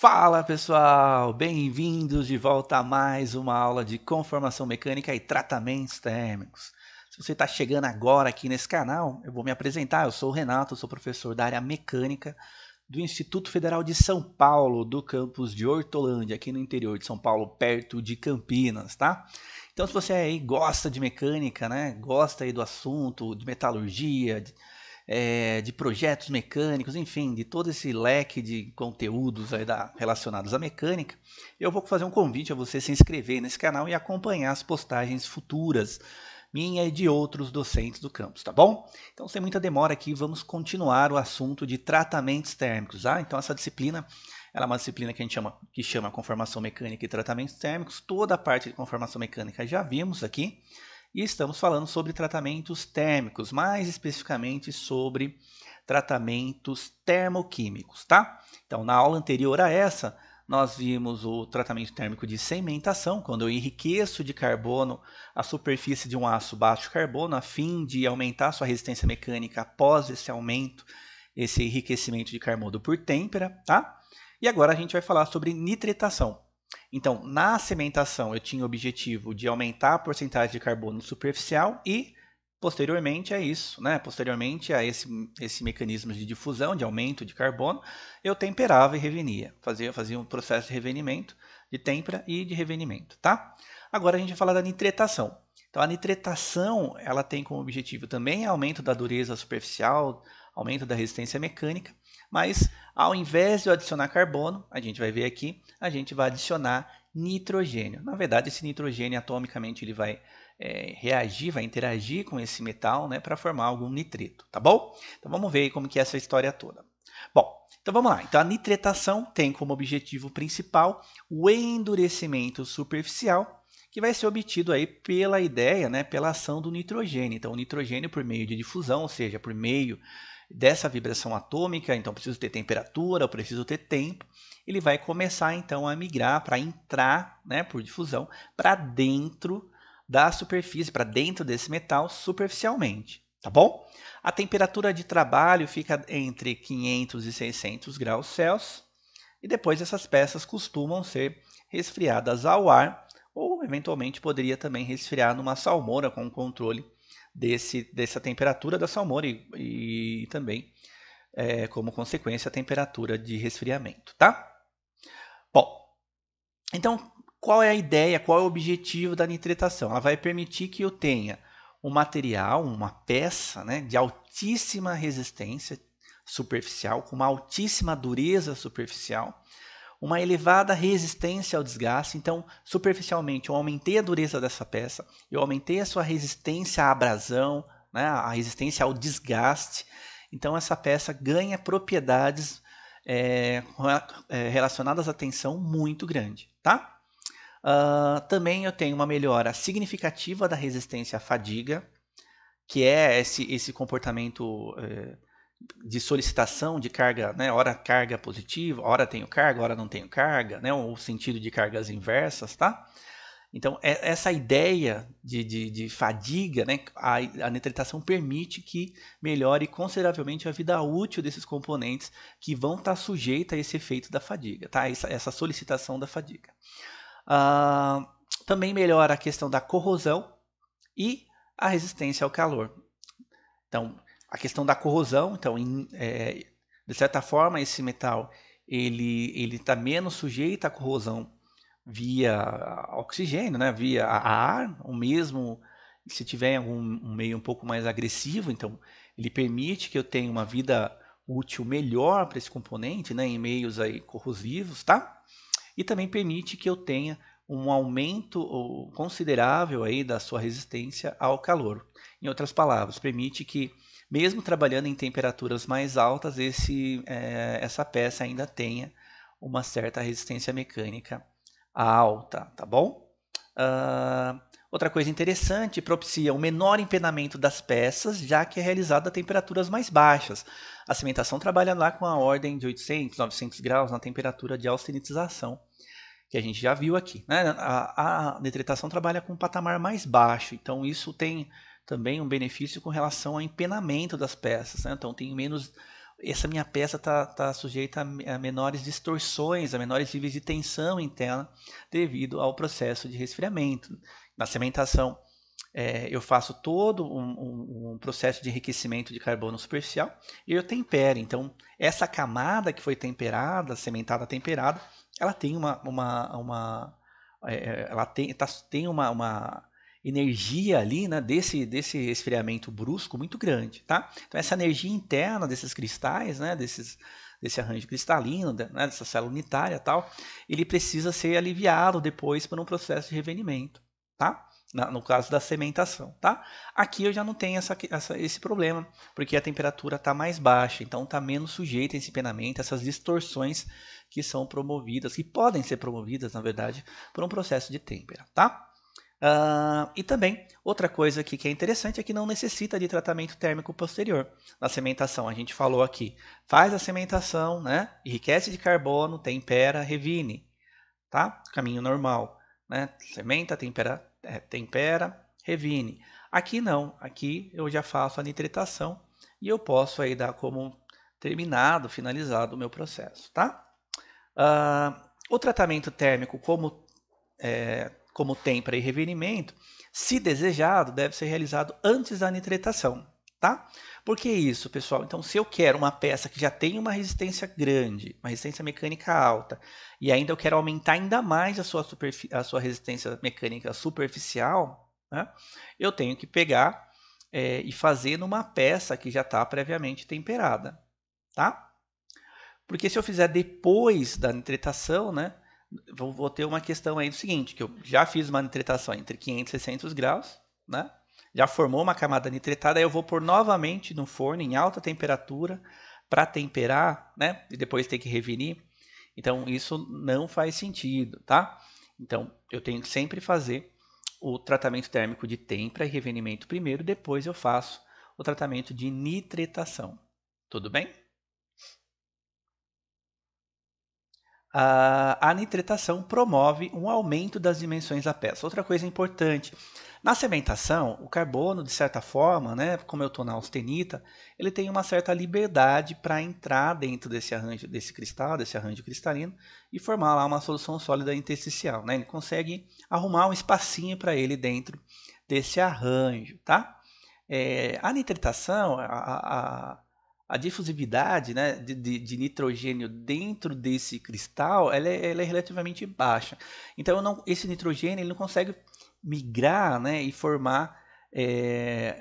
Fala pessoal, bem-vindos de volta a mais uma aula de conformação mecânica e tratamentos térmicos. Se você está chegando agora aqui nesse canal, eu vou me apresentar. Eu sou o Renato, eu sou professor da área mecânica do Instituto Federal de São Paulo, do campus de Hortolândia, aqui no interior de São Paulo, perto de Campinas, tá? Então, se você aí gosta de mecânica, né, gosta aí do assunto, de metalurgia, de projetos mecânicos, enfim, de todo esse leque de conteúdos aí relacionados à mecânica, eu vou fazer um convite a você se inscrever nesse canal e acompanhar as postagens futuras minha e de outros docentes do campus, tá bom? Então, sem muita demora aqui, vamos continuar o assunto de tratamentos térmicos, tá? Então, essa disciplina, ela é uma disciplina que a gente chama conformação mecânica e tratamentos térmicos. Toda a parte de conformação mecânica já vimos aqui. E estamos falando sobre tratamentos térmicos, mais especificamente sobre tratamentos termoquímicos, tá? Então, na aula anterior a essa, nós vimos o tratamento térmico de cementação, quando eu enriqueço de carbono a superfície de um aço baixo carbono, a fim de aumentar sua resistência mecânica após esse aumento, esse enriquecimento de carbono por têmpera, tá? E agora a gente vai falar sobre nitretação. Então, na cementação, eu tinha o objetivo de aumentar a porcentagem de carbono superficial e, posteriormente a isso, né, posteriormente a esse mecanismo de difusão, de aumento de carbono, eu temperava e revenia. Fazia um processo de revenimento, de têmpera e de revenimento, tá? Agora a gente vai falar da nitretação. Então, a nitretação, ela tem como objetivo também aumento da dureza superficial, aumento da resistência mecânica, mas ao invés de eu adicionar carbono, a gente vai ver aqui, a gente vai adicionar nitrogênio. Na verdade, esse nitrogênio atomicamente ele vai reagir, vai interagir com esse metal, né, para formar algum nitrito, tá bom? Então vamos ver aí como que é essa história toda. Bom, então vamos lá. Então a nitretação tem como objetivo principal o endurecimento superficial, que vai ser obtido aí pela ideia, né, pela ação do nitrogênio. Então o nitrogênio por meio de difusão, ou seja, por meio dessa vibração atômica, então preciso ter temperatura, eu preciso ter tempo, ele vai começar então a migrar para entrar, né, por difusão, para dentro da superfície, para dentro desse metal superficialmente, tá bom? A temperatura de trabalho fica entre 500 e 600 graus Celsius e depois essas peças costumam ser resfriadas ao ar ou eventualmente poderia também resfriar numa salmoura com controle dessa temperatura da salmoura e também, como consequência, a temperatura de resfriamento, tá? Bom, então, qual é a ideia, qual é o objetivo da nitretação? Ela vai permitir que eu tenha um material, uma peça, né, de altíssima resistência superficial, com uma altíssima dureza superficial, uma elevada resistência ao desgaste. Então, superficialmente, eu aumentei a dureza dessa peça, eu aumentei a sua resistência à abrasão, né, a resistência ao desgaste. Então, essa peça ganha propriedades relacionadas à tensão muito grande, tá? Também eu tenho uma melhora significativa da resistência à fadiga, que é esse comportamento de solicitação de carga, né? Ora carga positiva, ora tenho carga, ora não tenho carga, né? O sentido de cargas inversas, tá? Então, essa ideia de fadiga, né? A nitretação permite que melhore consideravelmente a vida útil desses componentes que vão estar sujeitos a esse efeito da fadiga, tá? Essa solicitação da fadiga. Também melhora a questão da corrosão e a resistência ao calor. Então, a questão da corrosão, então, de certa forma, esse metal ele está menos sujeito à corrosão via oxigênio, né, via ar, ou mesmo se tiver um meio um pouco mais agressivo, então ele permite que eu tenha uma vida útil melhor para esse componente, né, em meios aí corrosivos, tá? E também permite que eu tenha um aumento considerável aí da sua resistência ao calor. Em outras palavras, permite que, mesmo trabalhando em temperaturas mais altas, essa peça ainda tenha uma certa resistência mecânica alta, tá bom? Outra coisa interessante, propicia o menor empenamento das peças, já que é realizado a temperaturas mais baixas. A cimentação trabalha lá com a ordem de 800, 900 graus na temperatura de austenitização, que a gente já viu aqui, né? A nitretação trabalha com um patamar mais baixo, então isso tem também um benefício com relação ao empenamento das peças, né? Então tem menos essa minha peça tá sujeita a menores distorções, a menores níveis de tensão interna devido ao processo de resfriamento. Na cementação, eu faço todo um processo de enriquecimento de carbono superficial e eu tempero. Então, essa camada que foi temperada, cimentada temperada, ela tem ela tem uma energia ali, né, desse esfriamento brusco muito grande, tá? Então, essa energia interna desses cristais, né, desse arranjo cristalino, né, dessa célula unitária e tal, ele precisa ser aliviado depois por um processo de revenimento, tá? No caso da cementação, tá? Aqui eu já não tenho esse problema, porque a temperatura está mais baixa, então está menos sujeita a esse empenamento, essas distorções que são promovidas, que podem ser promovidas, na verdade, por um processo de têmpera, tá? E também, outra coisa aqui que é interessante é que não necessita de tratamento térmico posterior. Na cementação, a gente falou aqui, faz a cementação, né? Enriquece de carbono, tempera, revine, tá? Caminho normal, né? Cementa, tempera, revine. Aqui não, aqui eu já faço a nitritação e eu posso aí dar como terminado, finalizado o meu processo, tá? O tratamento térmico como têmpera e revenimento, se desejado, deve ser realizado antes da nitritação, tá? Por que isso, pessoal? Então, se eu quero uma peça que já tem uma resistência grande, uma resistência mecânica alta, e ainda eu quero aumentar ainda mais a sua resistência mecânica superficial, né? Eu tenho que pegar e fazer numa peça que já está previamente temperada, tá? Porque se eu fizer depois da nitritação, né, vou ter uma questão aí do seguinte, que eu já fiz uma nitritação entre 500 e 600 graus, né, já formou uma camada nitritada, aí eu vou pôr novamente no forno em alta temperatura para temperar, né, e depois ter que revenir. Então isso não faz sentido, tá? Então eu tenho que sempre fazer o tratamento térmico de têmpera e revenimento primeiro, depois eu faço o tratamento de nitritação. Tudo bem? A nitritação promove um aumento das dimensões da peça. Outra coisa importante, na cementação, o carbono, de certa forma, né, como eu estou na austenita, ele tem uma certa liberdade para entrar dentro desse arranjo, desse cristal, desse arranjo cristalino, e formar lá uma solução sólida intersticial. Né? Ele consegue arrumar um espacinho para ele dentro desse arranjo. Tá? A nitritação, a difusividade, né, de nitrogênio dentro desse cristal ela é relativamente baixa. Então esse nitrogênio ele não consegue migrar, né, e formar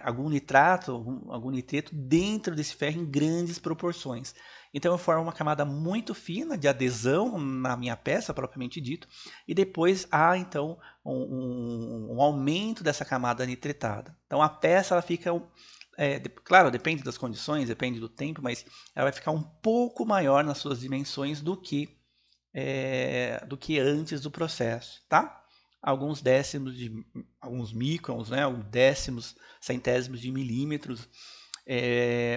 algum nitrato, algum nitreto dentro desse ferro em grandes proporções. Então eu formo uma camada muito fina de adesão na minha peça, propriamente dito, e depois há então um aumento dessa camada nitretada. Então a peça ela fica claro, depende das condições, depende do tempo, mas ela vai ficar um pouco maior nas suas dimensões do que antes do processo, tá? Alguns microns, né? Alguns décimos, centésimos de milímetros,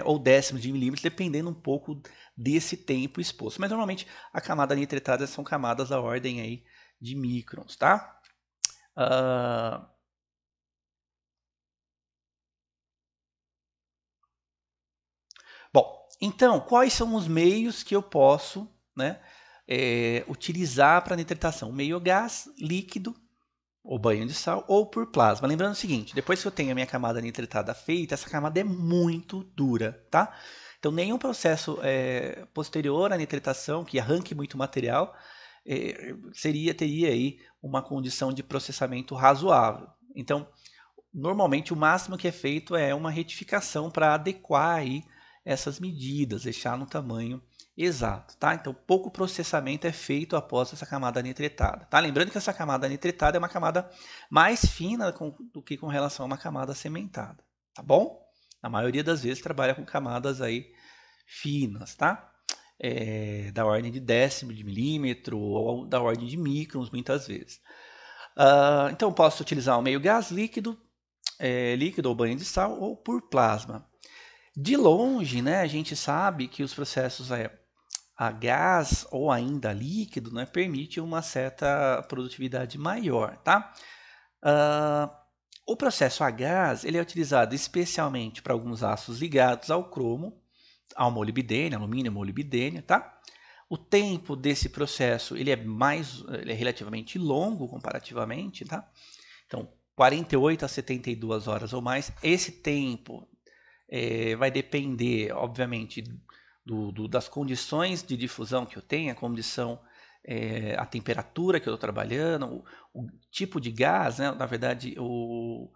ou décimos de milímetros, dependendo um pouco desse tempo exposto. Mas normalmente a camada nitretada são camadas da ordem aí de microns, tá? Bom, então, quais são os meios que eu posso, né, utilizar para nitritação? Meio gás, líquido, ou banho de sal, ou por plasma. Lembrando o seguinte, depois que eu tenho a minha camada nitritada feita, essa camada é muito dura, tá? Então, nenhum processo posterior à nitritação, que arranque muito material, teria aí uma condição de processamento razoável. Então, normalmente o máximo que é feito é uma retificação para adequar aí essas medidas, deixar no tamanho exato, tá? Então pouco processamento é feito após essa camada nitretada, tá? Lembrando que essa camada nitretada é uma camada mais fina do que com relação a uma camada cementada, tá bom? A maioria das vezes trabalha com camadas aí finas, tá? Da ordem de décimo de milímetro ou da ordem de microns muitas vezes. Então posso utilizar o meio gás líquido, líquido ou banho de sal, ou por plasma. De longe, né, a gente sabe que os processos a gás ou ainda líquido, né, permite uma certa produtividade maior, tá? O processo a gás ele é utilizado especialmente para alguns aços ligados ao cromo, ao molibdênio, alumínio molibdênio, tá? O tempo desse processo ele é relativamente longo comparativamente, tá? Então, 48 a 72 horas ou mais. Esse tempo vai depender, obviamente, das condições de difusão que eu tenho, a temperatura que eu estou trabalhando, o tipo de gás, né? Na verdade, o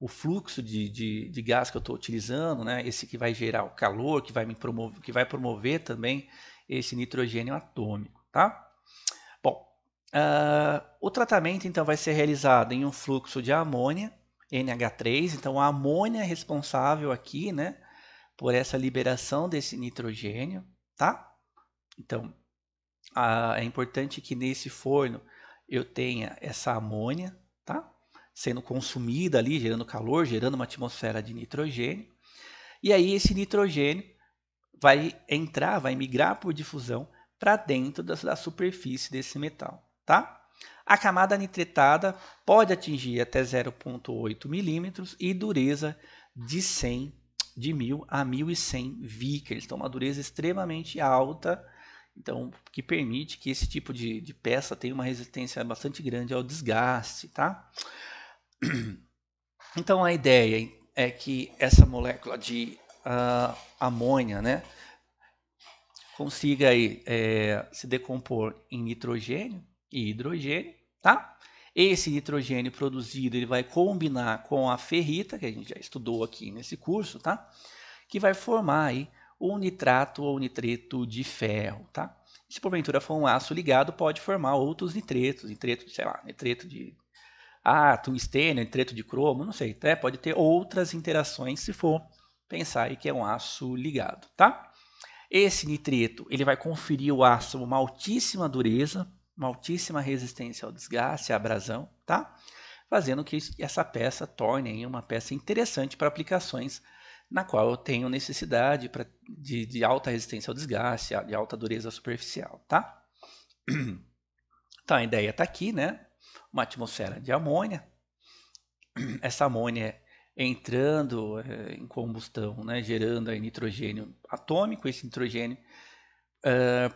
fluxo de gás que eu estou utilizando, né? Esse que vai gerar o calor, que vai promover também esse nitrogênio atômico, tá? Bom, o tratamento então vai ser realizado em um fluxo de amônia, NH3, então a amônia é responsável aqui, né, por essa liberação desse nitrogênio, tá? Então, é importante que nesse forno eu tenha essa amônia, tá? Sendo consumida ali, gerando calor, gerando uma atmosfera de nitrogênio. E aí esse nitrogênio vai migrar por difusão para dentro da superfície desse metal, tá? A camada nitretada pode atingir até 0,8 milímetros e dureza de 1000 a 1100 vickers. Então, uma dureza extremamente alta, então, que permite que esse tipo de peça tenha uma resistência bastante grande ao desgaste, tá? Então, a ideia é que essa molécula de amônia, né, consiga aí, se decompor em nitrogênio e hidrogênio, tá? Esse nitrogênio produzido ele vai combinar com a ferrita, que a gente já estudou aqui nesse curso, tá? Que vai formar aí um nitrato ou nitreto de ferro, tá? Se porventura for um aço ligado, pode formar outros nitretos, sei lá, nitreto de tungstênio, nitreto de cromo, não sei, tá? Pode ter outras interações se for pensar aí que é um aço ligado, tá? Esse nitreto ele vai conferir ao aço uma altíssima dureza, uma altíssima resistência ao desgaste, à abrasão, tá? Fazendo que essa peça torne uma peça interessante para aplicações na qual eu tenho necessidade de alta resistência ao desgaste, de alta dureza superficial, tá? Então a ideia está aqui, né? Uma atmosfera de amônia. Essa amônia entrando em combustão, né? Gerando aí nitrogênio atômico. Esse nitrogênio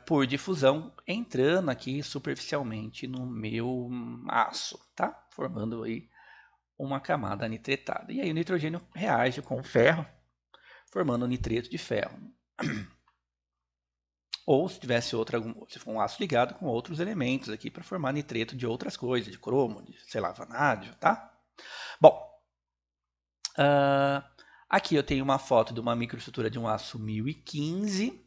por difusão, entrando aqui superficialmente no meu aço, tá? Formando aí uma camada nitretada. E aí o nitrogênio reage com o ferro, formando nitreto de ferro. Ou se tivesse se for um aço ligado com outros elementos aqui para formar nitreto de outras coisas, de cromo, de, sei lá, vanádio, tá? Bom, aqui eu tenho uma foto de uma microestrutura de um aço 1015,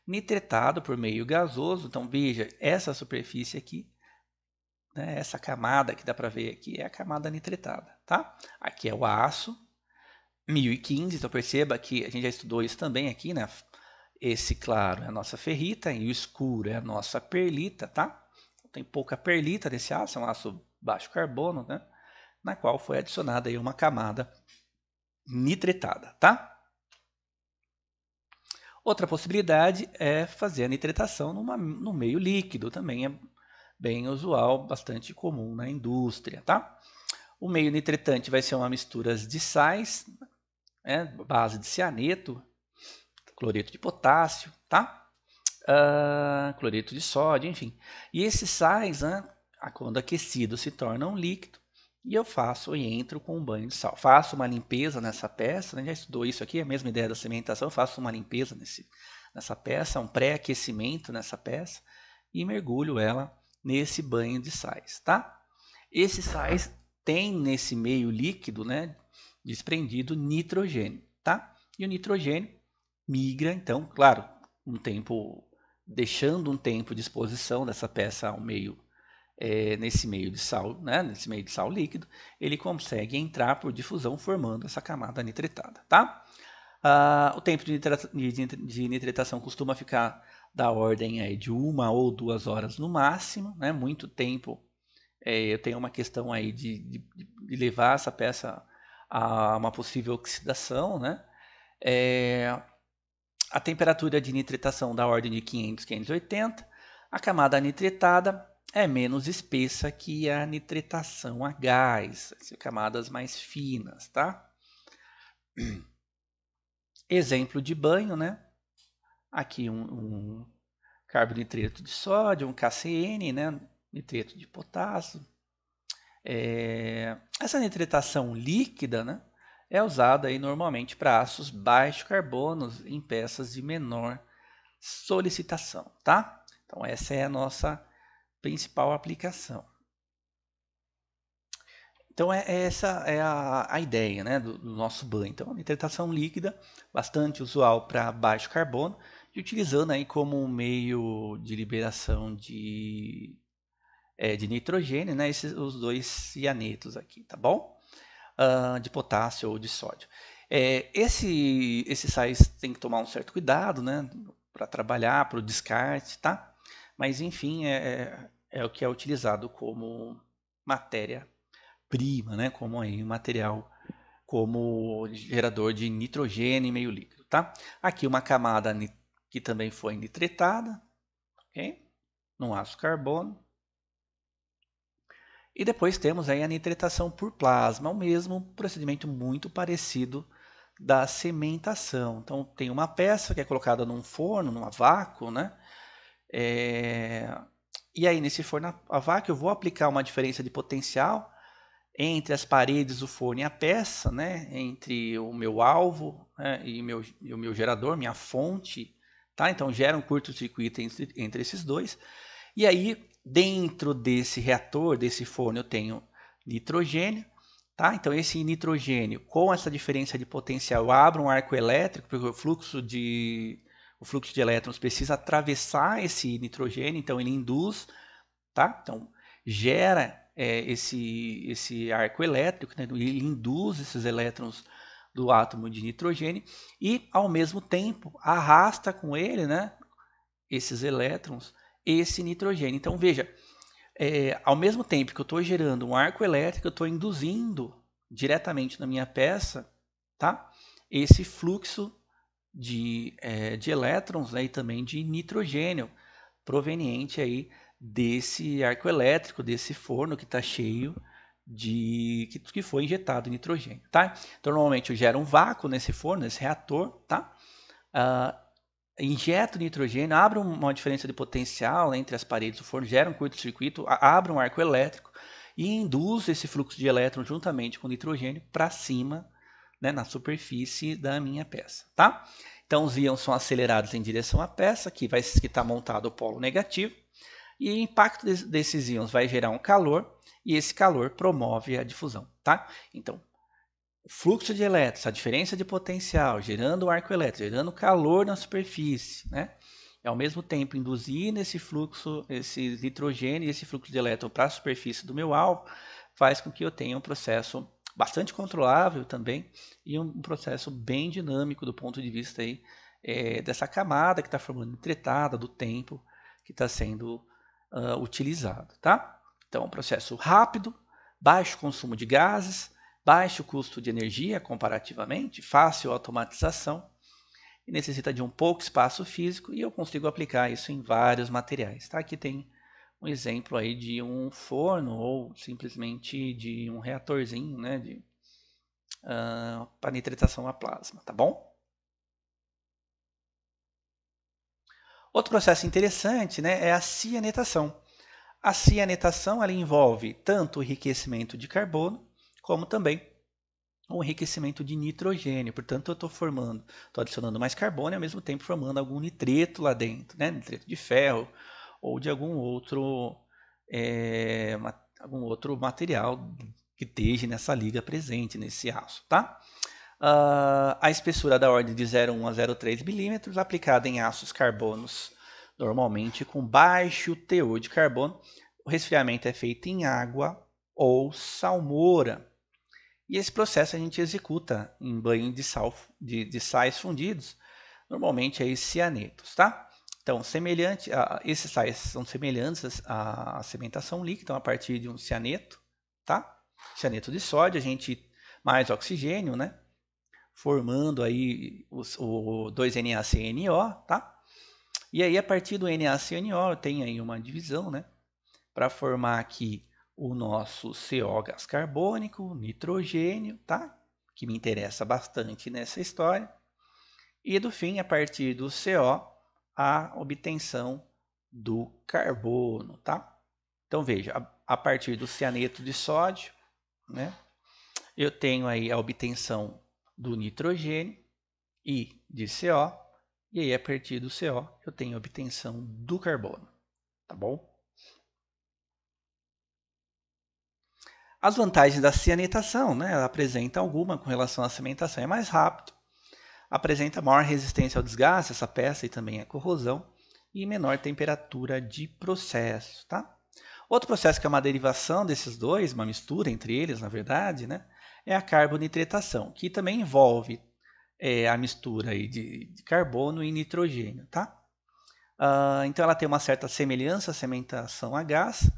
nitretado por meio gasoso. Então veja, essa superfície aqui, né, essa camada que dá para ver aqui é a camada nitretada, tá? Aqui é o aço 1015, então perceba que a gente já estudou isso também aqui, né? Esse claro é a nossa ferrita e o escuro é a nossa perlita, tá? Tem pouca perlita nesse aço, é um aço baixo carbono, né? Na qual foi adicionada aí uma camada nitretada, tá? Outra possibilidade é fazer a nitretação no meio líquido, também é bem usual, bastante comum na indústria, tá? O meio nitretante vai ser uma mistura de sais, né, base de cianeto, cloreto de potássio, tá? Cloreto de sódio, enfim. E esses sais, né, quando aquecidos, se tornam líquido e eu faço e entro com um banho de sal. Faço uma limpeza nessa peça, né, já estudou isso aqui, a mesma ideia da cimentação, eu faço uma limpeza nessa peça, um pré-aquecimento nessa peça e mergulho ela nesse banho de sais, tá? Esses sais têm nesse meio líquido, né, desprendido nitrogênio, tá? E o nitrogênio migra, então, claro, deixando um tempo de exposição dessa peça ao meio, nesse meio de sal, né, nesse meio de sal líquido, ele consegue entrar por difusão formando essa camada nitretada, tá? O tempo de nitretação costuma ficar da ordem aí de 1 ou 2 horas no máximo, né? Muito tempo. Eu tenho uma questão aí de levar essa peça a uma possível oxidação, né? A temperatura de nitretação da ordem de 500, 580. A camada nitretada é menos espessa que a nitretação a gás, camadas mais finas, tá? Exemplo de banho, né? Aqui um carbonitreto de sódio, um KCN, né? Nitreto de potássio. Essa nitretação líquida, né, é usada aí normalmente para aços baixos carbonos em peças de menor solicitação, tá? Então essa é a nossa principal aplicação. Então essa é a ideia, né, do nosso banho. Então a nitretação líquida, bastante usual para baixo carbono, e utilizando aí como um meio de liberação de nitrogênio, né, os dois cianetos aqui, tá bom? De potássio ou de sódio. Esses sais tem que tomar um certo cuidado, né, para trabalhar, para o descarte, tá? Mas enfim, é o que é utilizado como matéria-prima, né, como aí material, como gerador de nitrogênio em meio líquido, tá? Aqui uma camada que também foi nitretada, ok? Num ácido carbono. E depois temos aí a nitretação por plasma, o mesmo procedimento muito parecido da cementação. Então tem uma peça que é colocada num forno, num vácuo, né? E aí nesse forno a vácuo eu vou aplicar uma diferença de potencial entre as paredes do forno e a peça, né? Entre o meu alvo, né? e o meu gerador, minha fonte, tá? Então gera um curto-circuito entre esses dois. E aí, dentro desse reator, desse forno, eu tenho nitrogênio, tá? Então, esse nitrogênio, com essa diferença de potencial, abre um arco elétrico, porque o fluxo de elétrons precisa atravessar esse nitrogênio, então ele induz, tá? Então, gera esse arco elétrico, né? Ele induz esses elétrons do átomo de nitrogênio e, ao mesmo tempo, arrasta com ele, né, esses elétrons, esse nitrogênio. Então veja, ao mesmo tempo que eu estou gerando um arco elétrico, eu estou induzindo diretamente na minha peça, tá? Esse fluxo de elétrons, né, e também de nitrogênio proveniente aí desse arco elétrico, desse forno que está cheio que foi injetado nitrogênio, tá? Então normalmente eu gero um vácuo nesse forno, nesse reator, tá? Injeta o nitrogênio, abre uma diferença de potencial entre as paredes do forno, gera um curto-circuito, abre um arco elétrico e induz esse fluxo de elétrons juntamente com o nitrogênio para cima, né, na superfície da minha peça, tá? Então os íons são acelerados em direção à peça, que está montado o polo negativo, e o impacto desses íons vai gerar um calor, e esse calor promove a difusão, tá? Então, o fluxo de elétrons, a diferença de potencial, gerando o arco elétrico, gerando calor na superfície, né? E ao mesmo tempo induzir nesse fluxo, esse nitrogênio e esse fluxo de elétron para a superfície do meu alvo, faz com que eu tenha um processo bastante controlável também e um processo bem dinâmico do ponto de vista aí, dessa camada que está formando nitretada, do tempo que está sendo utilizado, tá? Então, um processo rápido, baixo consumo de gases, baixo custo de energia comparativamente, fácil automatização e necessita de um pouco espaço físico e eu consigo aplicar isso em vários materiais. Tá? Aqui tem um exemplo aí de um forno ou simplesmente de um reatorzinho, né, para nitretação a plasma, tá bom? Outro processo interessante, né, é a cianetação. A cianetação ela envolve tanto o enriquecimento de carbono como também um enriquecimento de nitrogênio. Portanto, eu estou adicionando mais carbono e ao mesmo tempo formando algum nitreto lá dentro, né? Nitreto de ferro ou de algum outro material que esteja nessa liga presente, nesse aço, tá? A espessura da ordem de 0,1 a 0,3 milímetros, aplicada em aços carbonos, normalmente com baixo teor de carbono. O resfriamento é feito em água ou salmoura. E esse processo a gente executa em banho de sais fundidos, normalmente aí cianetos, tá? Então, esses sais são semelhantes à cementação líquida, então a partir de um cianeto, tá? Cianeto de sódio, a gente mais oxigênio, né? Formando aí o 2NaCNO, tá? E aí a partir do NaCNO tem aí uma divisão, né? Para formar aqui o nosso CO gás carbônico, nitrogênio, tá? Que me interessa bastante nessa história. E do fim, a partir do CO, a obtenção do carbono, tá? Então veja, a partir do cianeto de sódio, né, eu tenho aí a obtenção do nitrogênio e de CO, e aí a partir do CO eu tenho a obtenção do carbono, tá bom? As vantagens da cianetação, né, ela apresenta alguma com relação à cimentação, é mais rápido, apresenta maior resistência ao desgaste, essa peça, e também à corrosão, e menor temperatura de processo, tá? Outro processo que é uma derivação desses dois, uma mistura entre eles, na verdade, né, é a carbonitratação, que também envolve a mistura aí de carbono e nitrogênio, tá? Então ela tem uma certa semelhança à cimentação a gás.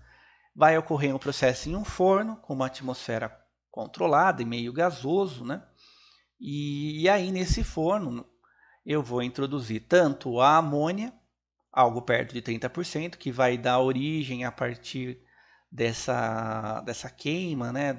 Vai ocorrer um processo em um forno com uma atmosfera controlada e meio gasoso, né? E aí nesse forno eu vou introduzir tanto a amônia, algo perto de 30%, que vai dar origem a partir dessa queima, né,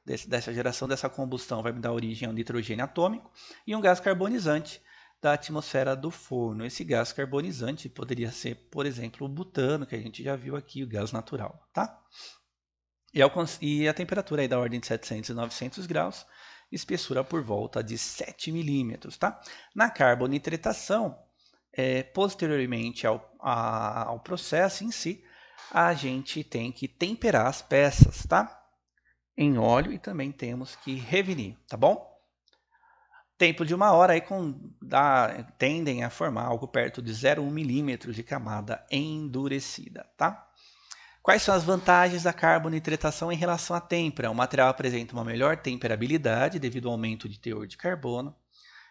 dessa geração, dessa combustão, vai me dar origem ao nitrogênio atômico, e um gás carbonizante da atmosfera do forno. Esse gás carbonizante poderia ser, por exemplo, o butano, que a gente já viu aqui, o gás natural, tá? E a temperatura aí da ordem de 700 e 900 graus, espessura por volta de 7 milímetros, tá? Na carbonitratação, posteriormente ao processo em si, a gente tem que temperar as peças, tá? Em óleo, e também temos que revinir, tá bom? Tempo de 1 hora aí tendem a formar algo perto de 0,1 milímetros de camada endurecida, tá? Quais são as vantagens da carbonitratação em relação à têmpera? O material apresenta uma melhor temperabilidade devido ao aumento de teor de carbono.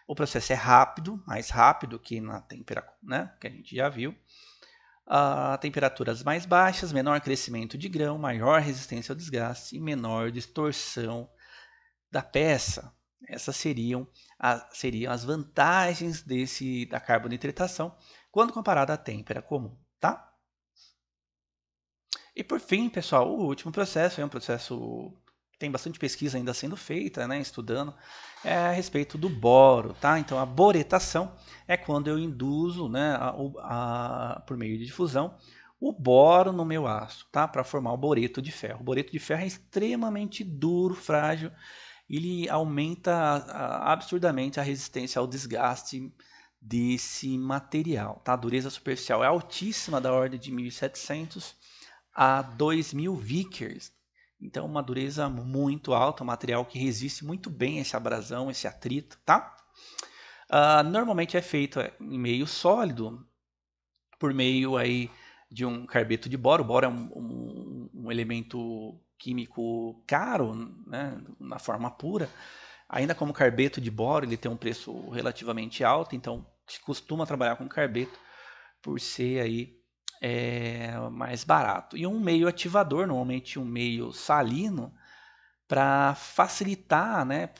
O processo é rápido, mais rápido que na têmpera, né, que a gente já viu. Temperaturas mais baixas, menor crescimento de grão, maior resistência ao desgaste e menor distorção da peça. Essas seriam as vantagens da carbonitratação quando comparada à têmpera comum, tá? E por fim, pessoal, o último processo é um processo que tem bastante pesquisa ainda sendo feita, né, estudando, a respeito do boro, tá? Então a boretação é quando eu induzo, né, por meio de difusão, o boro no meu aço, tá? Para formar o boreto de ferro. O boreto de ferro é extremamente duro, frágil, ele aumenta absurdamente a resistência ao desgaste desse material, tá? A dureza superficial é altíssima, da ordem de 1.700 a 2.000 Vickers. Então, uma dureza muito alta, um material que resiste muito bem a essa abrasão, esse atrito, tá? Normalmente é feito em meio sólido, por meio aí de um carbeto de boro. O boro é um elemento químico caro, né, na forma pura. Ainda como carbeto de boro, ele tem um preço relativamente alto, então se costuma trabalhar com carbeto por ser aí mais barato. E um meio ativador, normalmente um meio salino, para facilitar, né?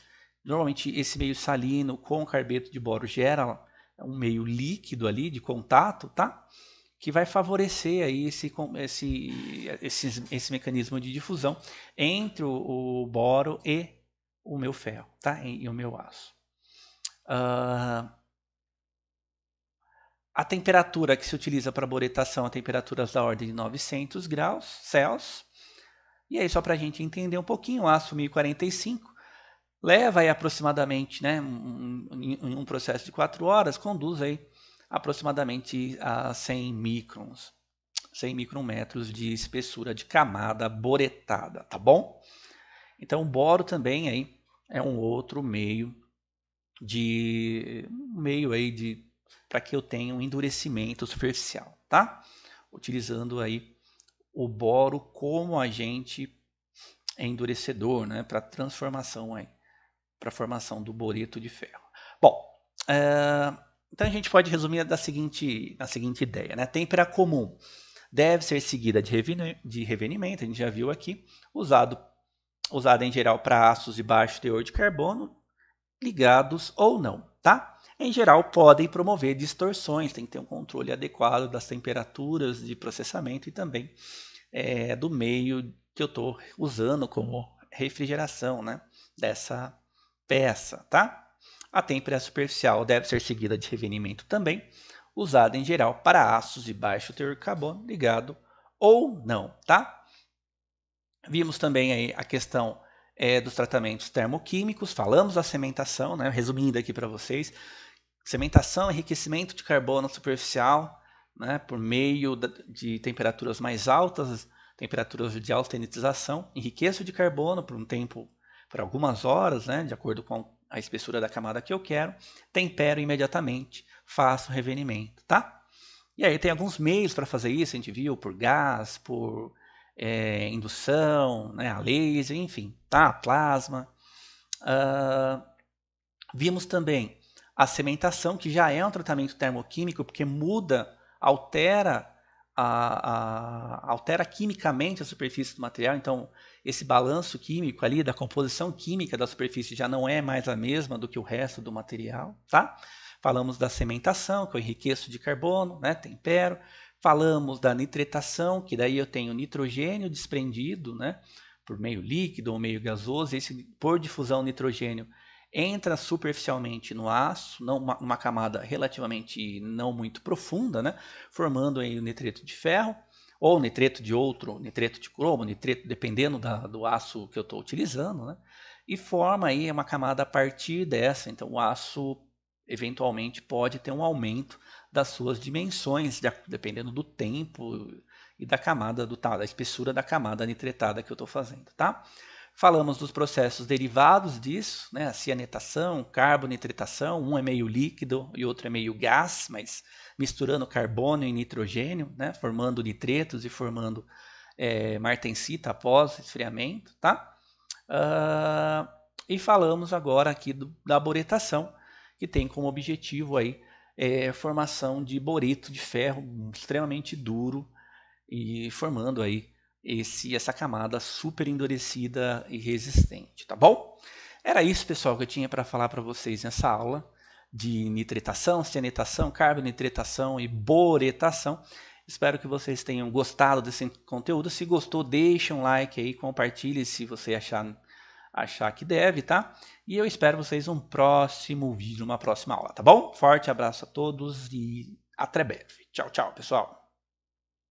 Normalmente esse meio salino com carbeto de boro gera um meio líquido ali de contato, tá? Que vai favorecer aí esse mecanismo de difusão entre o boro e o meu ferro, tá? E o meu aço. A temperatura que se utiliza para boretação é temperaturas da ordem de 900 graus Celsius. E aí, só para a gente entender um pouquinho, o aço 1045 leva aí aproximadamente, né, em um processo de 4 horas, conduz aí aproximadamente a 100 microns, 100 micrometros de espessura de camada boretada, tá bom? Então, o boro também aí é um outro meio para que eu tenha um endurecimento superficial, tá? Utilizando aí o boro como agente endurecedor, né, para transformação aí, para a formação do boreto de ferro. Bom, então a gente pode resumir na seguinte ideia, né? Têmpera comum deve ser seguida de revenimento, a gente já viu aqui, usada em geral para aços de baixo teor de carbono, ligados ou não, tá? Em geral, podem promover distorções, tem que ter um controle adequado das temperaturas de processamento e também do meio que eu estou usando como refrigeração, né, dessa peça, tá? A têmpera superficial deve ser seguida de revenimento também, usada em geral para aços de baixo teor de carbono ligado ou não, tá? Vimos também aí a questão dos tratamentos termoquímicos, falamos da cementação, né? Resumindo aqui para vocês, cementação, enriquecimento de carbono superficial, né? Por meio de temperaturas mais altas, temperaturas de alfenitização, enriqueço de carbono por um tempo, por algumas horas, né? De acordo com a espessura da camada que eu quero, tempero imediatamente, faço revenimento, tá? E aí tem alguns meios para fazer isso, a gente viu, por gás, por indução, né, a laser, enfim, tá? Plasma. Vimos também a cementação, que já é um tratamento termoquímico, porque muda, altera quimicamente a superfície do material, então esse balanço químico ali da composição química da superfície já não é mais a mesma do que o resto do material, tá? Falamos da cementação, que eu enriqueço de carbono, né, tempero. Falamos da nitretação, que daí eu tenho nitrogênio desprendido, né, por meio líquido ou meio gasoso, esse por difusão nitrogênio entra superficialmente no aço, numa camada relativamente não muito profunda, né, formando aí o nitreto de ferro, ou nitreto de outro, nitreto de cromo, nitreto, dependendo do aço que eu estou utilizando, né, e forma aí uma camada a partir dessa. Então o aço eventualmente pode ter um aumento das suas dimensões, dependendo do tempo e da camada, da espessura da camada nitretada que eu estou fazendo, tá? Falamos dos processos derivados disso, né? A cianetação, carbonitretação, um é meio líquido e outro é meio gás, mas misturando carbono e nitrogênio, né? Formando nitretos e formando martensita após esfriamento, tá? E falamos agora aqui da boretação, que tem como objetivo aí formação de boreto de ferro extremamente duro e formando aí essa camada super endurecida e resistente, tá bom? Era isso, pessoal, que eu tinha para falar para vocês nessa aula de nitretação, cianetação, carbonitretação e boretação. Espero que vocês tenham gostado desse conteúdo. Se gostou, deixa um like aí, compartilhe se você achar que deve, tá? E eu espero vocês num próximo vídeo, numa próxima aula, tá bom? Forte abraço a todos e até breve. Tchau, tchau, pessoal.